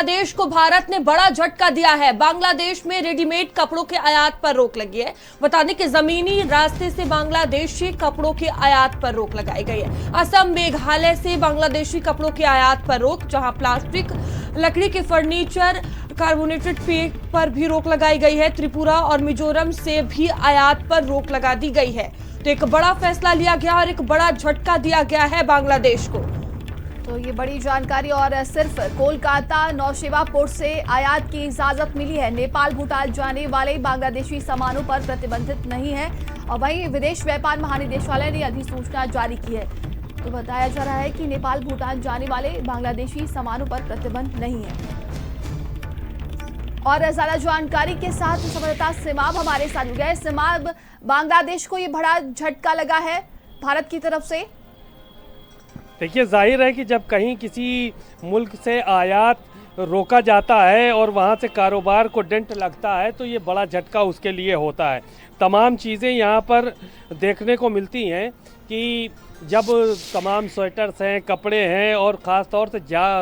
बांग्लादेश को भारत ने बड़ा झटका दिया है। बांग्लादेश में रेडीमेड कपड़ों के आयात पर रोक लगी है। बता दें कि जमीनी रास्ते से बांग्लादेशी कपड़ों के आयात पर रोक लगाई गई है। असम मेघालय से बांग्लादेशी कपड़ों के आयात पर रोक, जहां प्लास्टिक, लकड़ी के फर्नीचर, कार्बोनेटेड पेय पर भी रोक लगाई गई है। त्रिपुरा और मिजोरम से भी आयात पर रोक लगा दी गई है। तो एक बड़ा फैसला लिया गया और एक बड़ा झटका दिया गया है बांग्लादेश को। तो ये बड़ी जानकारी। और सिर्फ कोलकाता नौशेवा पोर्ट से आयात की इजाजत मिली है। नेपाल भूटान जाने वाले बांग्लादेशी सामानों पर प्रतिबंधित नहीं है। और वहीं विदेश व्यापार महानिदेशालय ने अधिसूचना जारी की है। तो बताया जा रहा है कि नेपाल भूटान जाने वाले बांग्लादेशी सामानों पर प्रतिबंध नहीं है। और ज्यादा जानकारी के साथ संवाददाता सिमाब हमारे साथ जुड़ गए। सिमाब, बांग्लादेश को ये बड़ा झटका लगा है भारत की तरफ से। देखिए, जाहिर है कि जब कहीं किसी मुल्क से आयात रोका जाता है और वहाँ से कारोबार को डेंट लगता है तो ये बड़ा झटका उसके लिए होता है। तमाम चीज़ें यहाँ पर देखने को मिलती हैं कि जब तमाम स्वेटर्स हैं, कपड़े हैं और ख़ास तौर से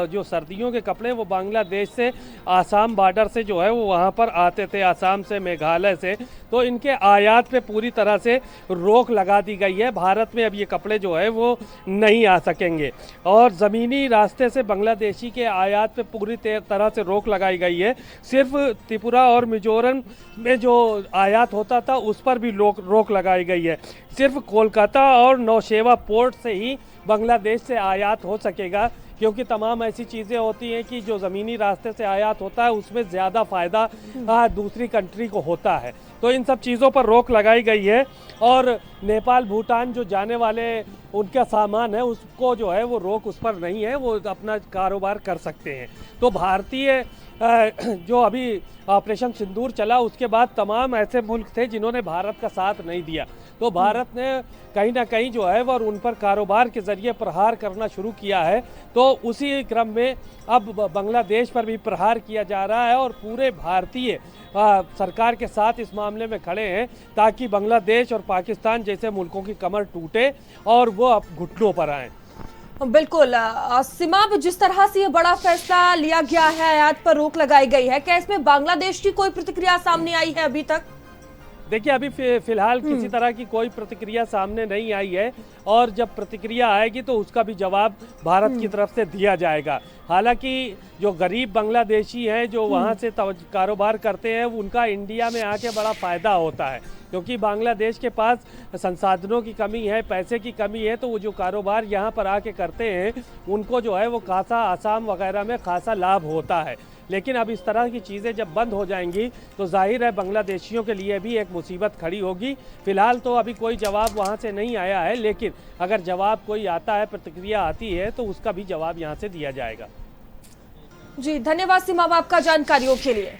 जो सर्दियों के कपड़े वो बांग्लादेश से आसाम बॉर्डर से जो है वो वहाँ पर आते थे, आसाम से, मेघालय से, तो इनके आयात पे पूरी तरह से रोक लगा दी गई है। भारत में अब ये कपड़े जो है वो नहीं आ सकेंगे और ज़मीनी रास्ते से बांग्लादेशी के आयात पे पूरी तरह से रोक लगाई गई है। सिर्फ त्रिपुरा और मिजोरम में जो आयात होता था उस पर भी रोक लगाई गई है। सिर्फ कोलकाता और नौशेवा पोर्ट से ही बांग्लादेश से आयात हो सकेगा, क्योंकि तमाम ऐसी चीज़ें होती हैं कि जो ज़मीनी रास्ते से आयात होता है उसमें ज़्यादा फ़ायदा दूसरी कंट्री को होता है। तो इन सब चीज़ों पर रोक लगाई गई है। और नेपाल भूटान जो जाने वाले उनका सामान है उसको जो है वो रोक उस पर नहीं है, वो अपना कारोबार कर सकते हैं। तो भारतीय जो अभी ऑपरेशन सिंदूर चला उसके बाद तमाम ऐसे मुल्क थे जिन्होंने भारत का साथ नहीं दिया, तो भारत ने कहीं ना कहीं जो है वो उन पर कारोबार के ज़रिए प्रहार करना शुरू किया है। तो उसी क्रम में अब बांग्लादेश पर भी प्रहार किया जा रहा है और पूरे भारतीय सरकार के साथ इस मामले में खड़े हैं ताकि बांग्लादेश और पाकिस्तान जैसे मुल्कों की कमर टूटे और वो अब घुटनों पर आएँ। बिल्कुल सिमाब, जिस तरह से ये बड़ा फैसला लिया गया है, आयात पर रोक लगाई गई है, क्या इसमें बांग्लादेश की कोई प्रतिक्रिया सामने आई है अभी तक? देखिए, अभी फिलहाल किसी तरह की कोई प्रतिक्रिया सामने नहीं आई है और जब प्रतिक्रिया आएगी तो उसका भी जवाब भारत की तरफ से दिया जाएगा। हालांकि जो गरीब बांग्लादेशी हैं जो वहाँ से कारोबार करते हैं उनका इंडिया में आके बड़ा फ़ायदा होता है, क्योंकि बांग्लादेश के पास संसाधनों की कमी है, पैसे की कमी है, तो वो जो कारोबार यहाँ पर आके करते हैं उनको जो है वो खासा आसाम वगैरह में खासा लाभ होता है। लेकिन अब इस तरह की चीज़ें जब बंद हो जाएंगी तो जाहिर है बांग्लादेशियों के लिए भी एक मुसीबत खड़ी होगी। फिलहाल तो अभी कोई जवाब वहाँ से नहीं आया है, लेकिन अगर जवाब कोई आता है, प्रतिक्रिया आती है तो उसका भी जवाब यहाँ से दिया जाएगा। जी, धन्यवाद सिमाब आपका जानकारियों के लिए।